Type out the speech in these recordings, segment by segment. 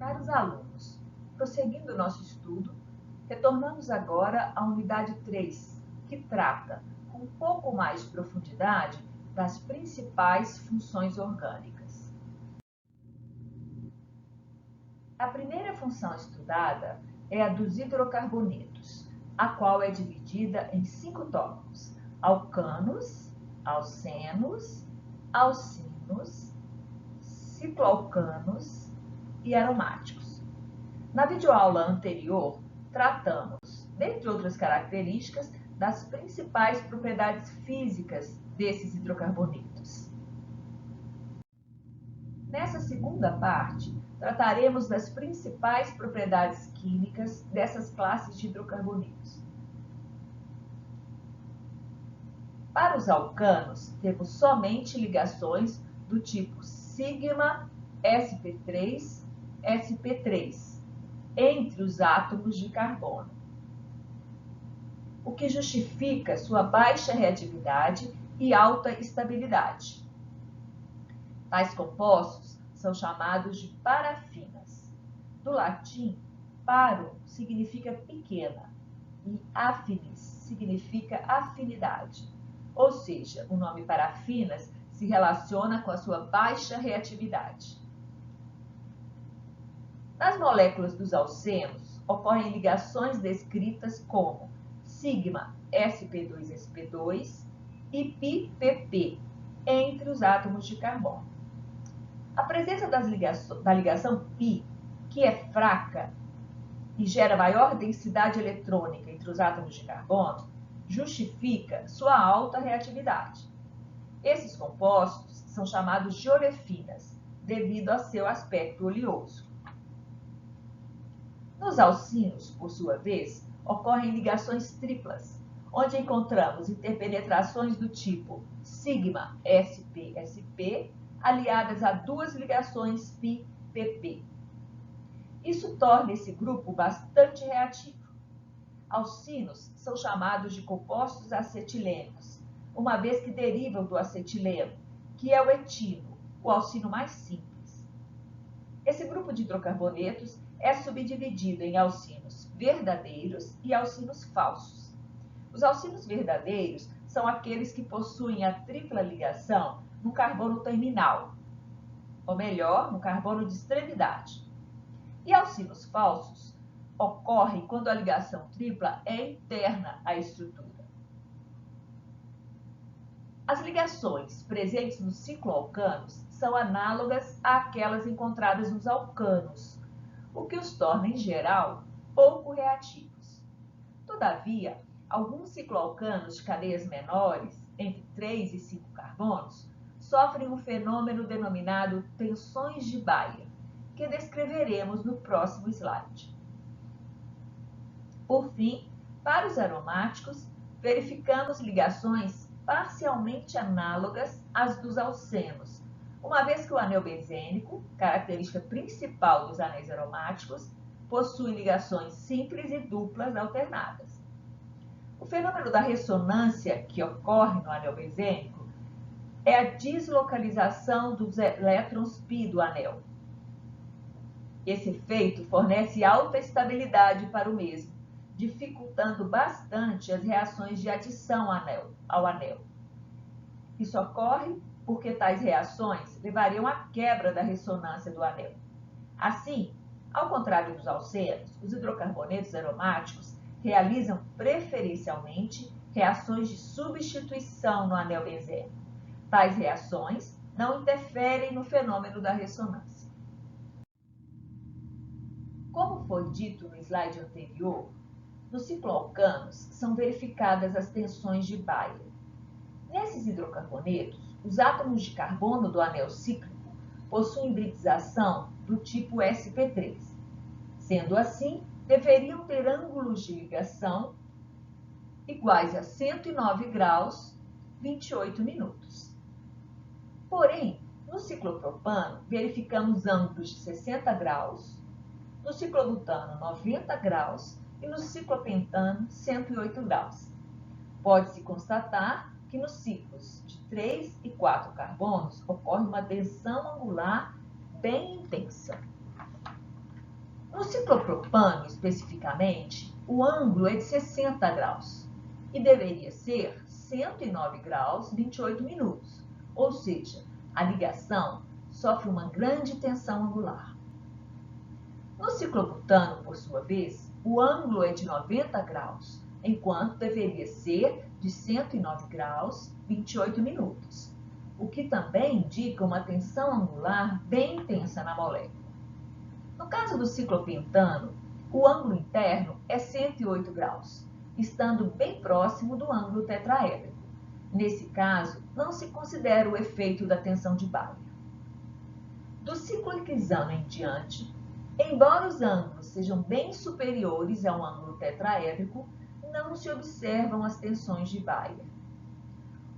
Caros alunos, prosseguindo nosso estudo, retornamos agora à unidade 3, que trata, com um pouco mais de profundidade, das principais funções orgânicas. A primeira função estudada é a dos hidrocarbonetos, a qual é dividida em 5 tópicos: alcanos, alcenos, alcinos, cicloalcanos e aromáticos. Na videoaula anterior, tratamos, dentre outras características, das principais propriedades físicas desses hidrocarbonetos. Nessa segunda parte, trataremos das principais propriedades químicas dessas classes de hidrocarbonetos. Para os alcanos, temos somente ligações do tipo sigma sp3, sp3, entre os átomos de carbono, o que justifica sua baixa reatividade e alta estabilidade. Tais compostos são chamados de parafinas. Do latim, paro significa pequena e affinis significa afinidade. Ou seja, o nome parafinas se relaciona com a sua baixa reatividade. Nas moléculas dos alcenos, ocorrem ligações descritas como sigma sp2sp2 e pi-pp entre os átomos de carbono. A presença da ligação pi, que é fraca e gera maior densidade eletrônica entre os átomos de carbono, justifica sua alta reatividade. Esses compostos são chamados de olefinas, devido ao seu aspecto oleoso. Nos alcinos, por sua vez, ocorrem ligações triplas, onde encontramos interpenetrações do tipo sigma sp-sp aliadas a duas ligações pi-pp. Isso torna esse grupo bastante reativo. Alcinos são chamados de compostos acetilênicos, uma vez que derivam do acetileno, que é o etino, o alcino mais simples. Esse grupo de hidrocarbonetos é subdividido em alcinos verdadeiros e alcinos falsos. Os alcinos verdadeiros são aqueles que possuem a tripla ligação no carbono terminal, ou melhor, no carbono de extremidade. E alcinos falsos ocorrem quando a ligação tripla é interna à estrutura. As ligações presentes nos cicloalcanos são análogas àquelas encontradas nos alcanos, o que os torna, em geral, pouco reativos. Todavia, alguns cicloalcanos de cadeias menores, entre 3 e 5 carbonos, sofrem um fenômeno denominado tensões de Bayer, que descreveremos no próximo slide. Por fim, para os aromáticos, verificamos ligações parcialmente análogas às dos alcenos, uma vez que o anel benzênico, característica principal dos anéis aromáticos, possui ligações simples e duplas alternadas. O fenômeno da ressonância que ocorre no anel benzênico é a deslocalização dos elétrons π do anel. Esse efeito fornece alta estabilidade para o mesmo, dificultando bastante as reações de adição ao anel. Isso ocorre porque tais reações levariam à quebra da ressonância do anel. Assim, ao contrário dos alcenos, os hidrocarbonetos aromáticos realizam preferencialmente reações de substituição no anel benzênico. Tais reações não interferem no fenômeno da ressonância. Como foi dito no slide anterior, nos cicloalcanos são verificadas as tensões de Bayer. Nesses hidrocarbonetos, os átomos de carbono do anel cíclico possuem hibridização do tipo sp3. Sendo assim, deveriam ter ângulos de ligação iguais a 109 graus, 28 minutos. Porém, no ciclopropano, verificamos ângulos de 60 graus, no ciclobutano 90 graus e no ciclopentano 108 graus. Pode-se constatar que nos ciclos de 3 e 4 carbonos ocorre uma tensão angular bem intensa. No ciclopropano, especificamente, o ângulo é de 60 graus e deveria ser 109 graus 28 minutos, ou seja, a ligação sofre uma grande tensão angular. No ciclobutano, por sua vez, o ângulo é de 90 graus, enquanto deveria ser de 109 graus 28 minutos, o que também indica uma tensão angular bem intensa na molécula. No caso do ciclopentano, o ângulo interno é 108 graus, estando bem próximo do ângulo tetraédrico. Nesse caso, não se considera o efeito da tensão de Bayer. Do ciclohexano em diante, embora os ângulos sejam bem superiores ao ângulo tetraédrico, não se observam as tensões de Bayer.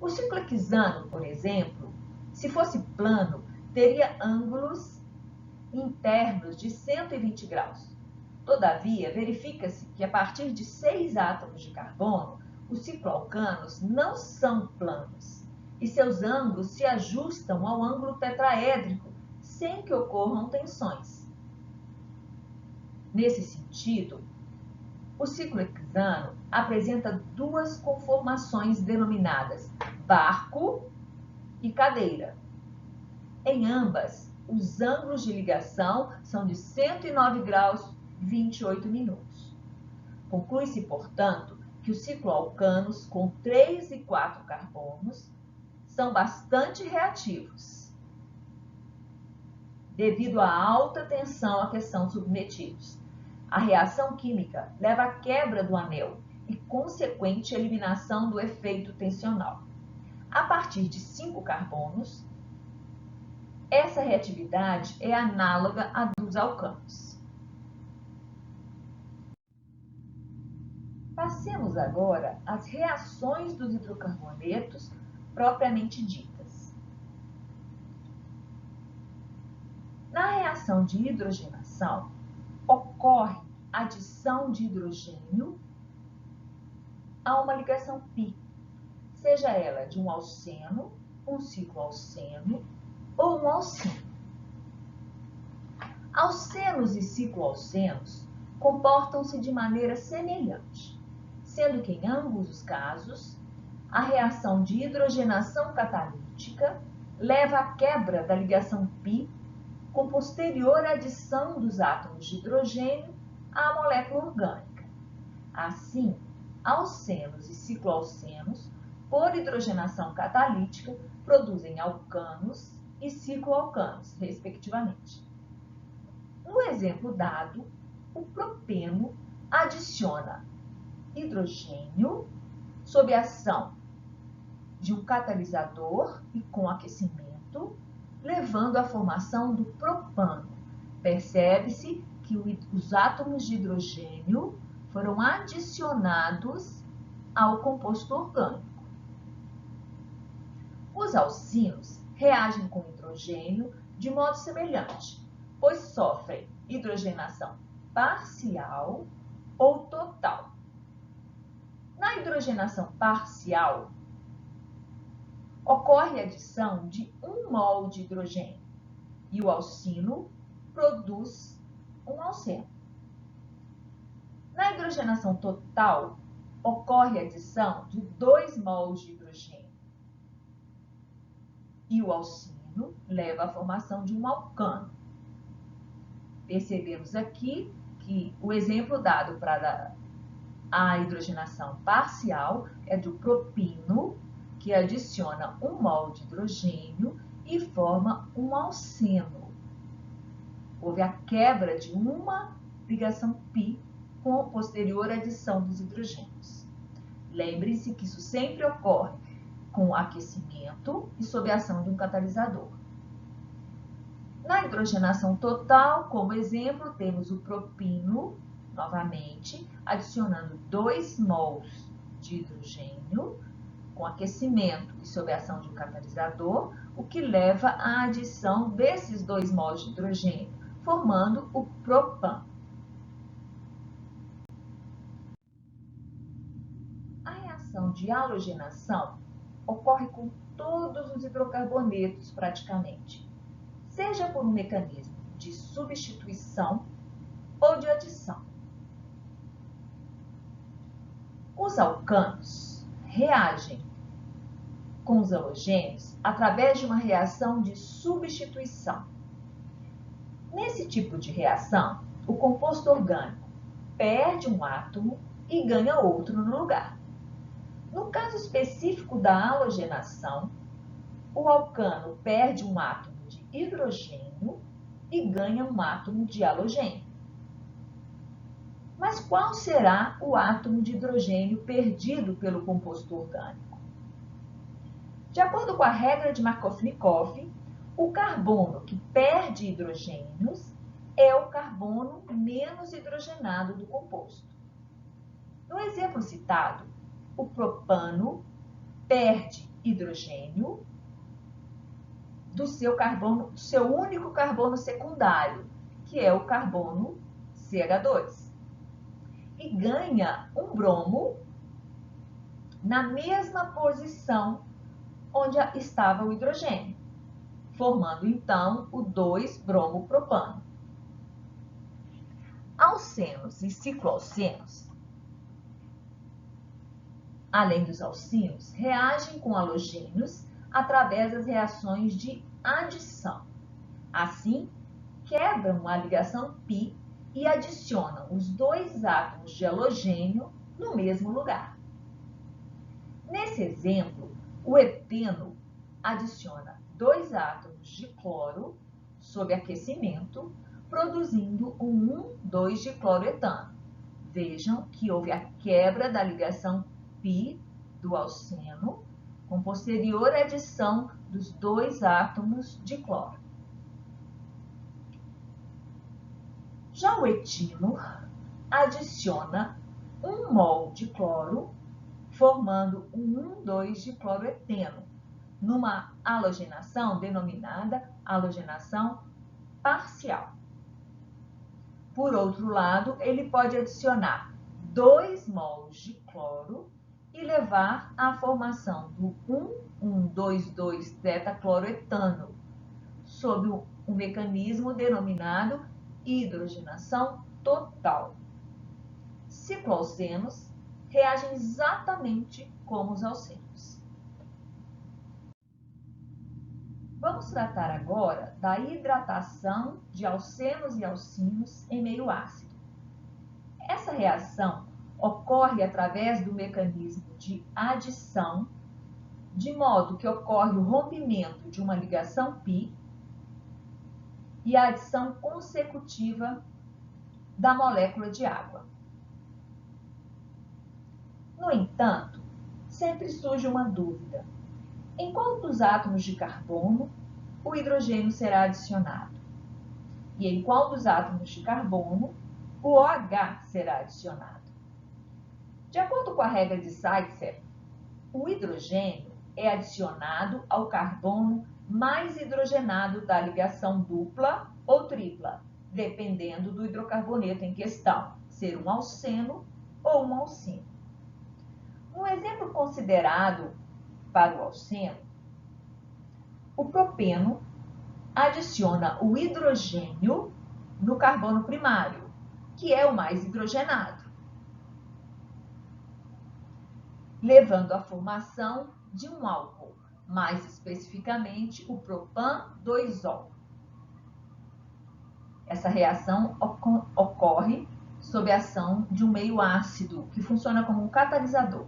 O ciclohexano, por exemplo, se fosse plano, teria ângulos internos de 120 graus. Todavia, verifica-se que a partir de 6 átomos de carbono, os cicloalcanos não são planos e seus ângulos se ajustam ao ângulo tetraédrico sem que ocorram tensões. Nesse sentido, o ciclohexano apresenta duas conformações denominadas barco e cadeira. Em ambas, os ângulos de ligação são de 109 graus 28 minutos. Conclui-se, portanto, que os cicloalcanos com 3 e 4 carbonos são bastante reativos, devido à alta tensão a que são submetidos. A reação química leva à quebra do anel e consequente eliminação do efeito tensional. A partir de 5 carbonos, essa reatividade é análoga à dos alcanos. Passemos agora às reações dos hidrocarbonetos propriamente ditas. Na reação de hidrogenação, ocorre adição de hidrogênio a uma ligação π, seja ela de um alceno, um cicloalceno ou um alcino. Alcenos e cicloalcenos comportam-se de maneira semelhante, sendo que em ambos os casos, a reação de hidrogenação catalítica leva à quebra da ligação π com posterior adição dos átomos de hidrogênio à molécula orgânica. Assim, alcenos e cicloalcenos, por hidrogenação catalítica, produzem alcanos e cicloalcanos, respectivamente. No exemplo dado, o propeno adiciona hidrogênio sob a ação de um catalisador e com aquecimento, levando à formação do propano. Percebe-se que os átomos de hidrogênio foram adicionados ao composto orgânico. Os alcinos reagem com hidrogênio de modo semelhante, pois sofrem hidrogenação parcial ou total. Na hidrogenação parcial, ocorre a adição de 1 mol de hidrogênio e o alcino produz um alceno. Na hidrogenação total, ocorre a adição de 2 mols de hidrogênio e o alcino leva à formação de um alcano. Percebemos aqui que o exemplo dado para a hidrogenação parcial é do propino, que adiciona 1 mol de hidrogênio e forma um alceno. Houve a quebra de uma ligação π com a posterior adição dos hidrogênios. Lembre-se que isso sempre ocorre com aquecimento e sob a ação de um catalisador. Na hidrogenação total, como exemplo, temos o propino, novamente, adicionando 2 mols de hidrogênio, com aquecimento e sob a ação de um catalisador, o que leva à adição desses 2 mols de hidrogênio, formando o propano. A reação de halogenação ocorre com todos os hidrocarbonetos praticamente, seja por um mecanismo de substituição ou de adição. Os alcanos reagem com os halogênios através de uma reação de substituição. Nesse tipo de reação, o composto orgânico perde um átomo e ganha outro no lugar. No caso específico da halogenação, o alcano perde um átomo de hidrogênio e ganha um átomo de halogênio. Mas qual será o átomo de hidrogênio perdido pelo composto orgânico? De acordo com a regra de Markovnikov, o carbono que perde hidrogênios é o carbono menos hidrogenado do composto. No exemplo citado, o propano perde hidrogênio do seu único carbono secundário, que é o carbono CH2, e ganha um bromo na mesma posição onde estava o hidrogênio, formando então o 2-bromo-propano. Alcenos e cicloalcenos, além dos alcinos, reagem com halogênios através das reações de adição. Assim, quebram a ligação π e adicionam os dois átomos de halogênio no mesmo lugar. Nesse exemplo, o eteno adiciona dois átomos de cloro sob aquecimento, produzindo um 1,2-dicloroetano. Vejam que houve a quebra da ligação π do alceno com posterior adição dos dois átomos de cloro. Já o etino adiciona 1 mol de cloro, formando um 1,2-dicloroeteno, numa halogenação denominada halogenação parcial. Por outro lado, ele pode adicionar 2 mols de cloro e levar à formação do 1,2,2-tetacloroetano, sob um mecanismo denominado hidrogenação total. Cicloalcenos reagem exatamente como os alcenos. Vamos tratar agora da hidratação de alcenos e alcinos em meio ácido. Essa reação ocorre através do mecanismo de adição, de modo que ocorre o rompimento de uma ligação π e a adição consecutiva da molécula de água. No entanto, sempre surge uma dúvida: em qual dos átomos de carbono o hidrogênio será adicionado? E em qual dos átomos de carbono o OH será adicionado? De acordo com a regra de Zaitsev, o hidrogênio é adicionado ao carbono mais hidrogenado da ligação dupla ou tripla, dependendo do hidrocarboneto em questão, ser um alceno ou um alcino. Um exemplo considerado para o alceno, o propeno adiciona o hidrogênio no carbono primário, que é o mais hidrogenado, levando à formação de um álcool, mais especificamente o propan-2-ol. Essa reação ocorre sob a ação de um meio ácido, que funciona como um catalisador.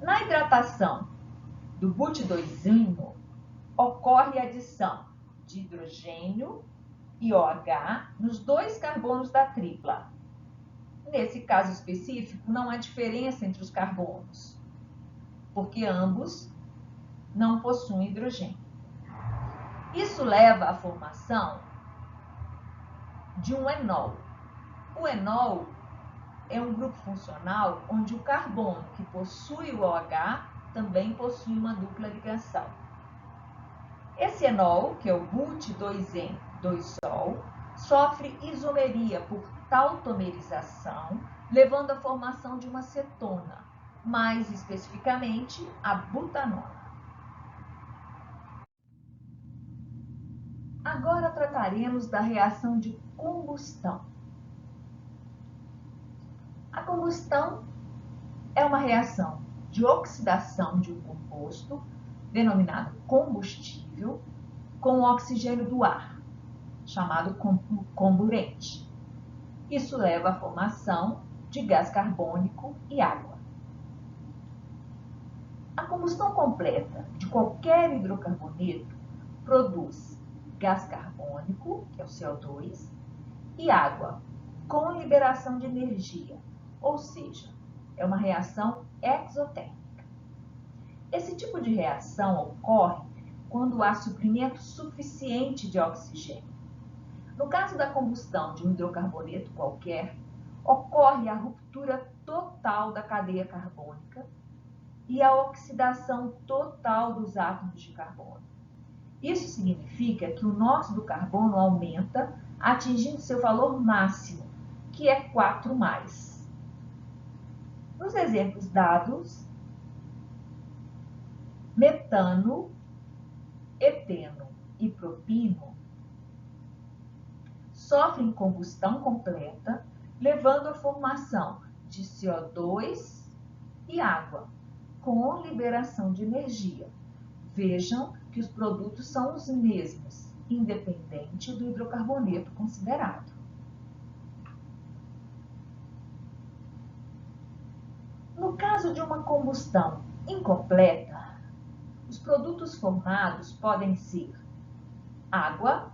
Na hidratação do but2-ino, ocorre a adição de hidrogênio e OH nos dois carbonos da tripla. Nesse caso específico, não há diferença entre os carbonos, porque ambos não possuem hidrogênio. Isso leva à formação de um enol. O enol é um grupo funcional onde o carbono que possui o OH também possui uma dupla ligação. Esse enol, que é o but2-en-2-sol, sofre isomeria por tautomerização, levando à formação de uma cetona, mais especificamente a butanona. Agora trataremos da reação de combustão. A combustão é uma reação de oxidação de um composto, denominado combustível, com o oxigênio do ar, chamado comburente. Isso leva à formação de gás carbônico e água. A combustão completa de qualquer hidrocarboneto produz gás carbônico, que é o CO2, e água, com liberação de energia, ou seja, é uma reação exotérmica. Esse tipo de reação ocorre quando há suprimento suficiente de oxigênio. No caso da combustão de um hidrocarboneto qualquer, ocorre a ruptura total da cadeia carbônica e a oxidação total dos átomos de carbono. Isso significa que o nóxido do carbono aumenta, atingindo seu valor máximo, que é 4+. Nos exemplos dados, metano, eteno e propino sofrem combustão completa, levando à formação de CO2 e água, com liberação de energia. Vejam que os produtos são os mesmos, independente do hidrocarboneto considerado. No caso de uma combustão incompleta, os produtos formados podem ser água,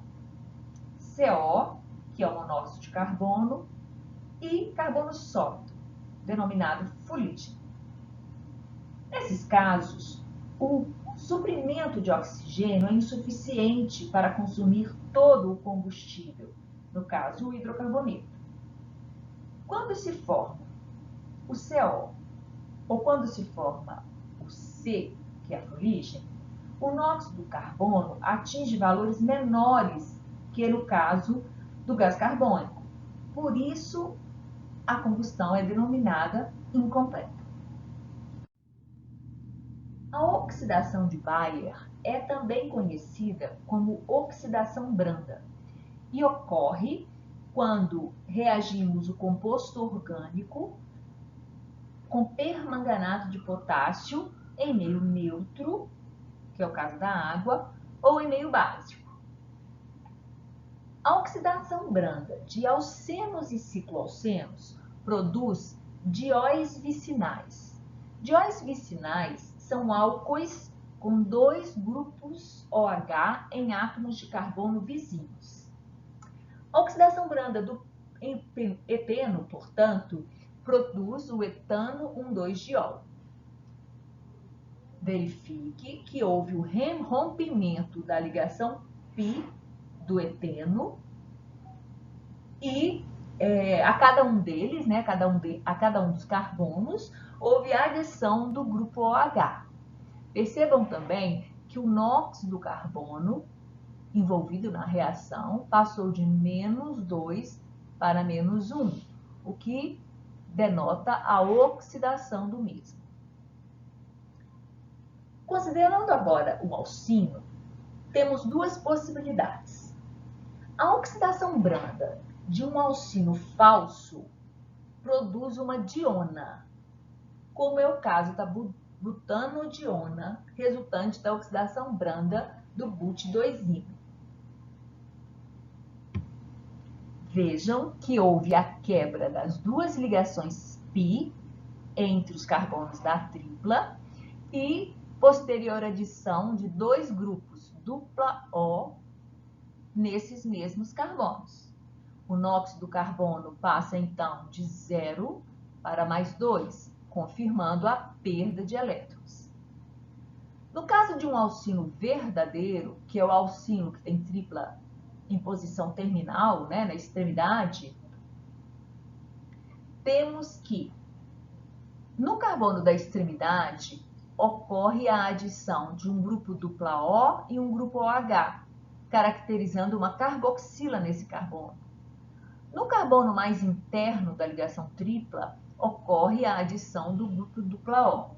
CO, que é o monóxido de carbono, e carbono sólido, denominado fulígeno. Nesses casos, o suprimento de oxigênio é insuficiente para consumir todo o combustível, no caso, o hidrocarboneto. Quando se forma o CO, ou quando se forma o C, que é a fuligem, o nóxido do carbono atinge valores menores que no caso do gás carbônico. Por isso, a combustão é denominada incompleta. A oxidação de Baeyer é também conhecida como oxidação branda e ocorre quando reagimos o composto orgânico com permanganato de potássio em meio neutro, que é o caso da água, ou em meio básico. A oxidação branda de alcenos e cicloalcenos produz dióis vicinais. Dióis vicinais são álcoois com 2 grupos OH em átomos de carbono vizinhos. A oxidação branda do eteno, portanto, produz o etano 1,2-diol. Verifique que houve o rompimento da ligação π do eteno e a cada um deles, né, a cada um dos carbonos, houve a adição do grupo OH. Percebam também que o nóxido do carbono envolvido na reação passou de -2 para -1, o que denota a oxidação do mesmo. Considerando agora o alcino, temos 2 possibilidades. A oxidação branda de um alcino falso produz uma diona, como é o caso da butanodiona, resultante da oxidação branda do but2-imo. Vejam que houve a quebra das 2 ligações π entre os carbonos da tripla e posterior adição de 2 grupos dupla O nesses mesmos carbonos. O nóxido do carbono passa então de 0 para +2, confirmando a perda de elétrons. No caso de um alcino verdadeiro, que é o alcino que tem tripla em posição terminal, né, na extremidade, temos que no carbono da extremidade ocorre a adição de um grupo dupla O e um grupo OH, caracterizando uma carboxila nesse carbono. No carbono mais interno da ligação tripla, ocorre a adição do grupo dupla O.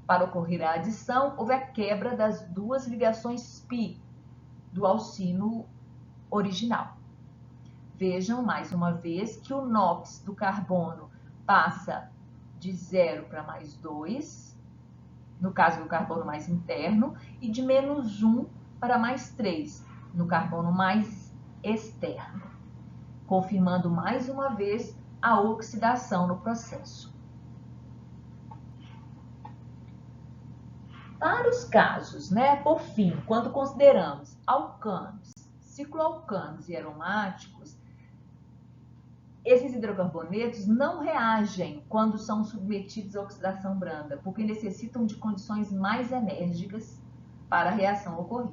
Para ocorrer a adição, houve a quebra das 2 ligações π, do alcino original. Vejam mais uma vez que o NOx do carbono passa de 0 para mais 2, no caso do carbono mais interno, e de menos 1 para mais 3, no carbono mais externo, confirmando mais uma vez a oxidação no processo. Para os casos, por fim, quando consideramos alcanos, cicloalcanos e aromáticos, esses hidrocarbonetos não reagem quando são submetidos à oxidação branda, porque necessitam de condições mais enérgicas para a reação ocorrer.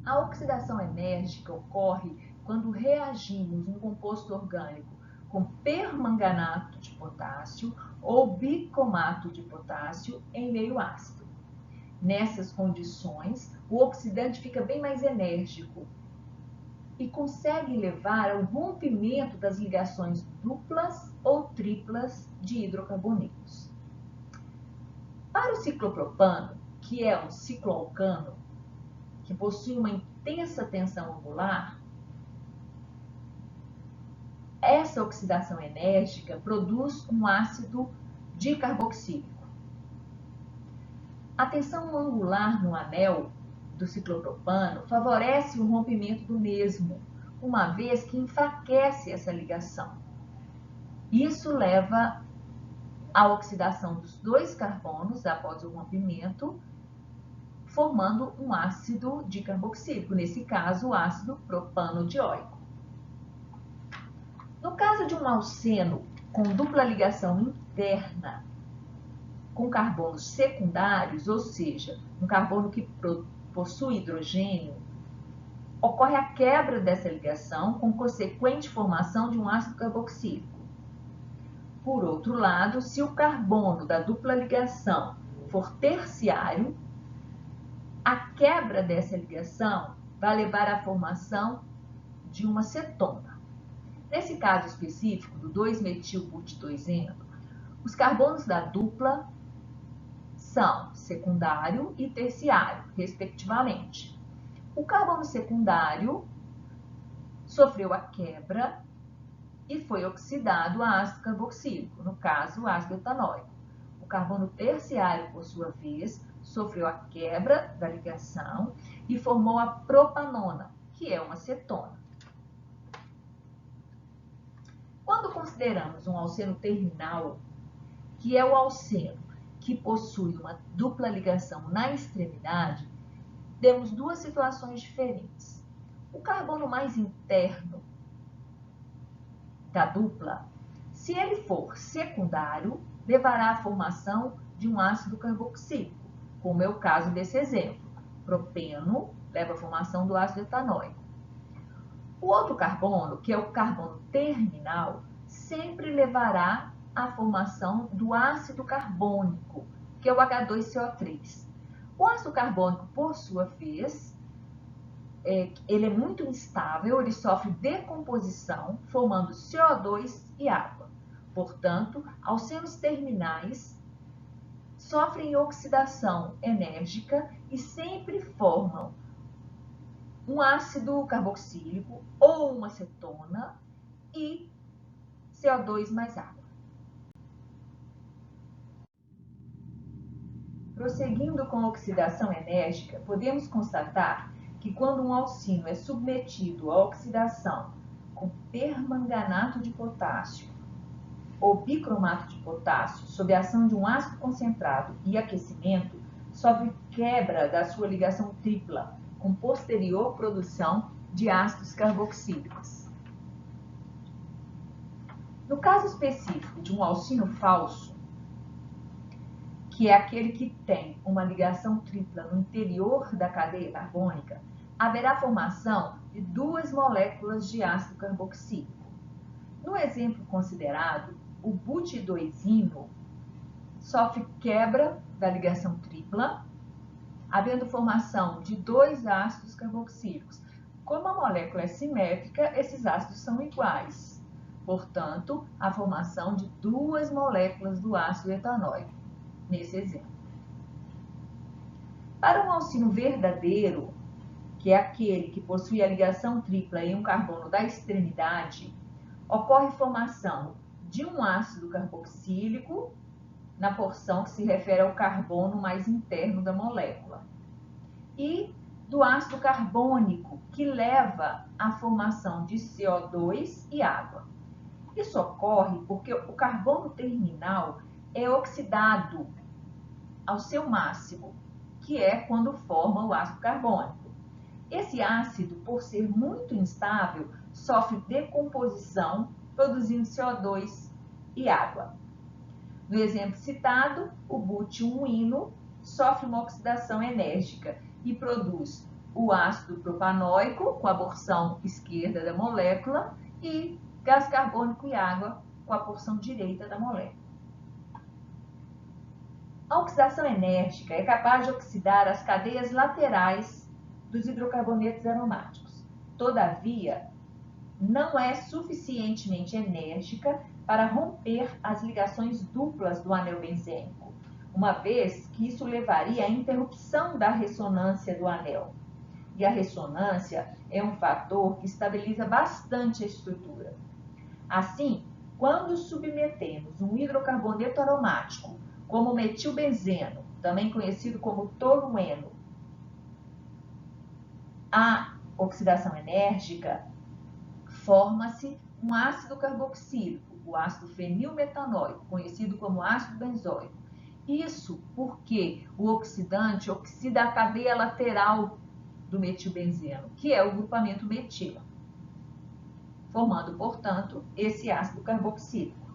A oxidação enérgica ocorre quando reagimos um composto orgânico com permanganato de potássio ou bicromato de potássio em meio ácido. Nessas condições, o oxidante fica bem mais enérgico e consegue levar ao rompimento das ligações duplas ou triplas de hidrocarbonetos. Para o ciclopropano, que é um cicloalcano, que possui uma intensa tensão angular, essa oxidação enérgica produz um ácido dicarboxílico. A tensão angular no anel do ciclopropano favorece o rompimento do mesmo, uma vez que enfraquece essa ligação. Isso leva à oxidação dos dois carbonos após o rompimento, formando um ácido dicarboxílico, nesse caso o ácido propanodioico. No caso de um alceno com dupla ligação interna com carbonos secundários, ou seja, um carbono que possui hidrogênio, ocorre a quebra dessa ligação com consequente formação de um ácido carboxílico. Por outro lado, se o carbono da dupla ligação for terciário, a quebra dessa ligação vai levar à formação de uma cetona. Nesse caso específico do 2-metil-butidozeno, os carbonos da dupla são secundário e terciário, respectivamente. O carbono secundário sofreu a quebra e foi oxidado a ácido carboxílico, no caso, ácido etanóico. O carbono terciário, por sua vez, sofreu a quebra da ligação e formou a propanona, que é uma cetona. Quando consideramos um alceno terminal, que é o alceno que possui uma dupla ligação na extremidade, temos duas situações diferentes. O carbono mais interno da dupla, se ele for secundário, levará à formação de um ácido carboxílico, como é o caso desse exemplo. Propeno leva à formação do ácido etanóico. O outro carbono, que é o carbono terminal, sempre levará à formação do ácido carbônico, que é o H2CO3. O ácido carbônico, por sua vez, ele é muito instável, ele sofre decomposição, formando CO2 e água. Portanto, alcenos terminais sofrem oxidação enérgica e sempre formam um ácido carboxílico ou uma cetona e CO2 mais água. Prosseguindo com a oxidação enérgica, podemos constatar que quando um alcino é submetido à oxidação com permanganato de potássio ou bicromato de potássio sob a ação de um ácido concentrado e aquecimento, sofre quebra da sua ligação tripla, com posterior produção de ácidos carboxílicos. No caso específico de um alcino falso, que é aquele que tem uma ligação tripla no interior da cadeia carbônica, haverá formação de duas moléculas de ácido carboxílico. No exemplo considerado, o butidozeno sofre quebra da ligação tripla, havendo formação de dois ácidos carboxílicos. Como a molécula é simétrica, esses ácidos são iguais. Portanto, a formação de duas moléculas do ácido etanóico, nesse exemplo. Para um alcino verdadeiro, que é aquele que possui a ligação tripla em um carbono da extremidade, ocorre formação de um ácido carboxílico na porção que se refere ao carbono mais interno da molécula e do ácido carbônico, que leva à formação de CO2 e água. Isso ocorre porque o carbono terminal é oxidado ao seu máximo, que é quando forma o ácido carbônico. Esse ácido, por ser muito instável, sofre decomposição, produzindo CO2 e água. No exemplo citado, o butio-1-ino sofre uma oxidação enérgica e produz o ácido propanóico, com a porção esquerda da molécula, e gás carbônico e água, com a porção direita da molécula. A oxidação enérgica é capaz de oxidar as cadeias laterais dos hidrocarbonetos aromáticos. Todavia, não é suficientemente enérgica para romper as ligações duplas do anel benzênico, uma vez que isso levaria à interrupção da ressonância do anel. E a ressonância é um fator que estabiliza bastante a estrutura. Assim, quando submetemos um hidrocarboneto aromático, como o metilbenzeno, também conhecido como tolueno, à oxidação enérgica, forma-se um ácido carboxílico, o ácido fenilmetanoico, conhecido como ácido benzoico. Isso porque o oxidante oxida a cadeia lateral do metilbenzeno, que é o grupamento metila, formando, portanto, esse ácido carboxílico.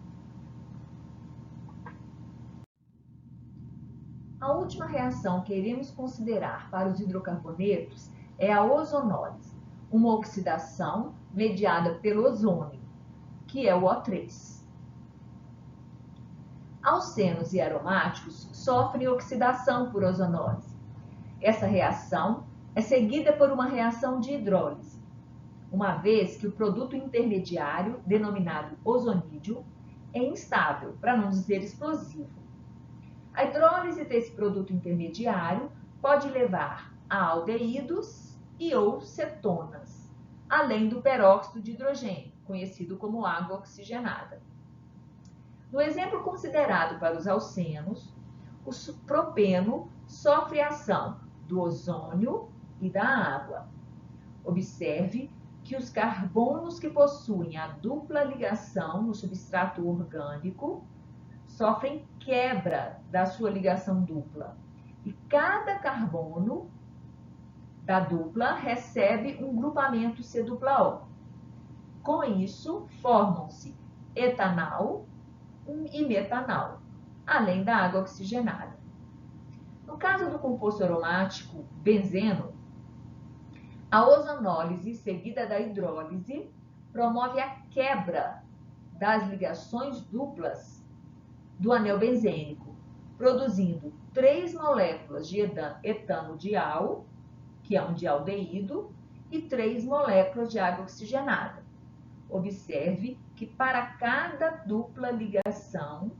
A última reação que iremos considerar para os hidrocarbonetos é a ozonólise, uma oxidação mediada pelo ozônio, que é o O3. Alcenos e aromáticos sofrem oxidação por ozonólise. Essa reação é seguida por uma reação de hidrólise, uma vez que o produto intermediário, denominado ozonídeo, é instável, para não dizer explosivo. A hidrólise desse produto intermediário pode levar a aldeídos e ou cetonas, além do peróxido de hidrogênio, conhecido como água oxigenada. No exemplo considerado para os alcenos, o propeno sofre a ação do ozônio e da água. Observe que os carbonos que possuem a dupla ligação no substrato orgânico sofrem quebra da sua ligação dupla. E cada carbono da dupla recebe um grupamento C-O. Com isso, formam-se etanal e metanal, além da água oxigenada. No caso do composto aromático benzeno, a ozonólise seguida da hidrólise promove a quebra das ligações duplas do anel benzênico, produzindo 3 moléculas de etano-dial, que é um dialdeído, e 3 moléculas de água oxigenada. Observe que para cada dupla ligação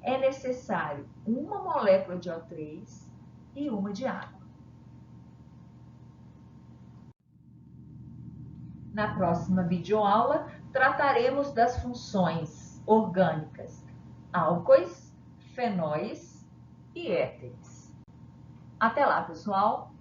é necessário uma molécula de O3 e uma de água. Na próxima videoaula, trataremos das funções orgânicas álcoois, fenóis e éteres. Até lá, pessoal!